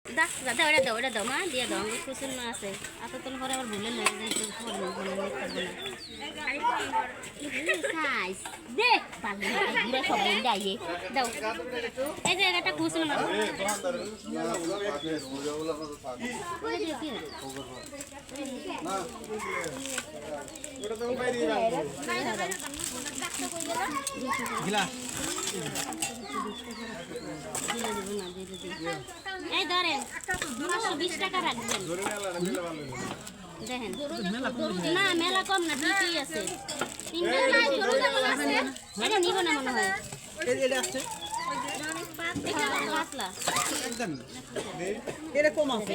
দাও ওটা দাও মা দিয়ে দাও আমি প্রচুর না আছে এত তোর পরে আবার ভুলে না দে ঘুরে সব দাইয়ে দাও এই যে একটা খুচুন না এই ধরেন 220 টাকা রাখবেন দেখেন না মেলা কম না ঠিকই আছে এটা নিব না মনে হয় এরকম আছে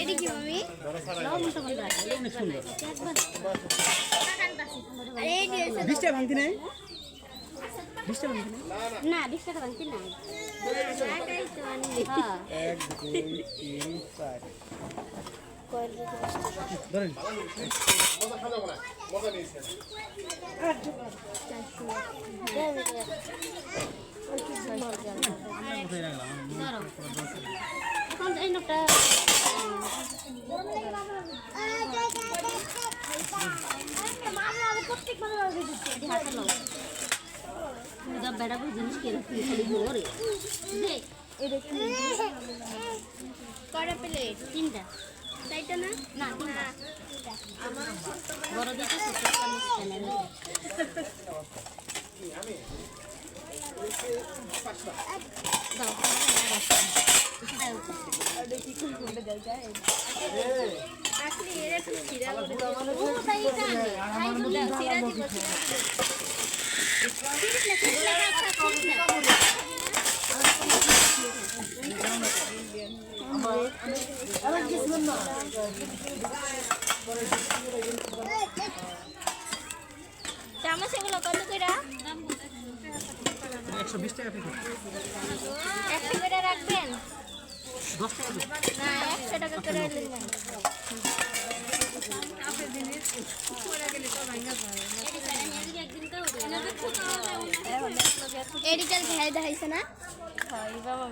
এটা কি মামি বিশটা ভাঙতি নাই না 20 টাকা ভাঙতি না 1 2 3 4 ধরেন এখন এই নোটটা বেড়া জিনিস কটা প্লেট 3টা 4টা না না 3টা বড় দিকে ছোট চামচ এগুলো কত করে 120 টাকা প্যাকেট 100 করে রাখবেন 10 টাকা না 100 টাকা করে নেবেন এডিটাল ঘাই দেখাইছে না হয় বাবা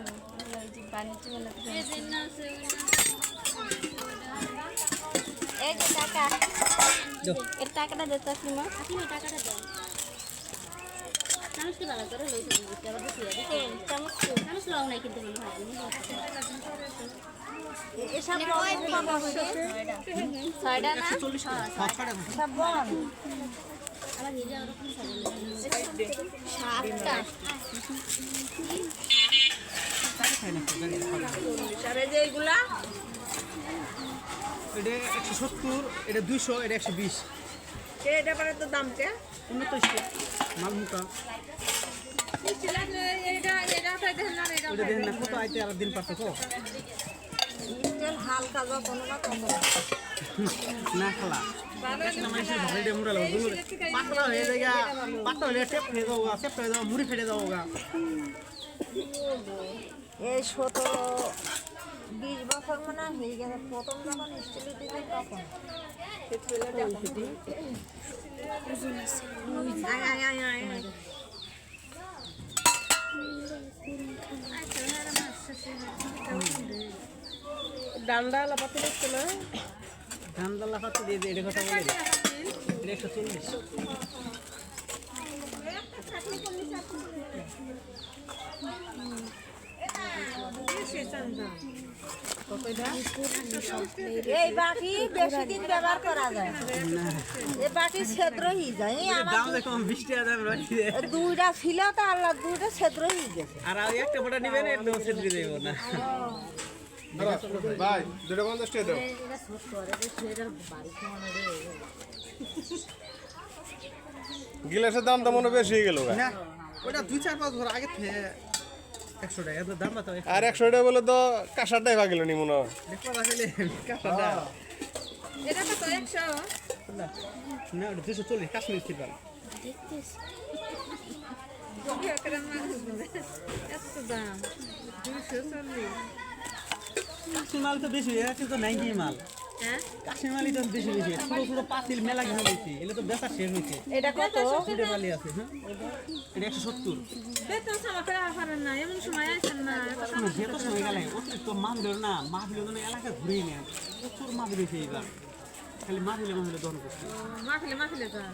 বাণিজ্য এই যে টাকা এর টাকাটা দিতে আসলি মা টাকাটা দাও চামচটি ভালো করে লইতে দিতে আবার দিতে চামচ লও নাই কিন্তু মনে হয় এসব কয় বাবা হইছে 6টা না 140 টাকা সব বল আমার নিজে ওরকম 7টা সারে যে এইগুলা এটা 170 এটা 200 এটা 120 এটা পরে তো দাম কে 29 মাল মুটা ওটা দেখেন না কত আইতে আর দিন পারতো তো তেল হালকা যা কোনো না কম না খালা ভালো ডে মুড়া লাগবে পাতলা হয়ে যায়গা পাতলা হলে টেপ হয়ে যাওগা টেপ হয়ে যাওয়া মুড়ি ফেটে যাওগা এই 17-20 বছর মনে হয়ে গেছে প্রথম যখন স্টিল দিতে তখন ডান্ডা লাপাতে দেখছো না ধান্দা লাফাতে দিয়ে এটা কথা বলে এটা 140 এই বাকি বেশি দিন ব্যবহার করা যায় না এই বাকি ছেদ্র হয়ে যায় দাম দেখো 20 টাকা দাম রাখি দে দুইটা ছিল তো আল্লাহ দুইটা ছেদ্র হয়ে গেছে আর ওই একটা বড় নিবেন এর দোষ দিয়ে দেব না ভাই 250 টাকা দাও গিলাসের দাম তো মনে বেশি হয়ে গেল না ওটা 2-4-5 বছর আগে থেকে 100 টাকা এত দাম তো আর 100 টাকা বলে তো কাঁসারটাই ভাগিল নি মনে হয় দেখো আসলে কাঁচাটা এটা তো 100 না ওটা 240 কাশ্মীর ছিল এত দাম 240 কাশ্মীর মাল তো বেশি এটা কিন্তু 90 মাল কাশ্মীর মালি তো বেশি বেশি ছোট ছোট পাতিল মেলা কিনে দিয়েছি এগুলো তো বেচা শেষ হয়েছে এটা কত দুটো মালি আছে হ্যাঁ এটা 170 বেতন সামা করে পারেন না এমন সময় আইছেন না শোনো যেত সময় গেলে অতিরিক্ত মাছ ধরে না মাছ দিলে তো এলাকা ঘুরেই নেন প্রচুর মাছ দিয়েছে এইবার খালি মাছ দিলে দহন করছে মাখলে যান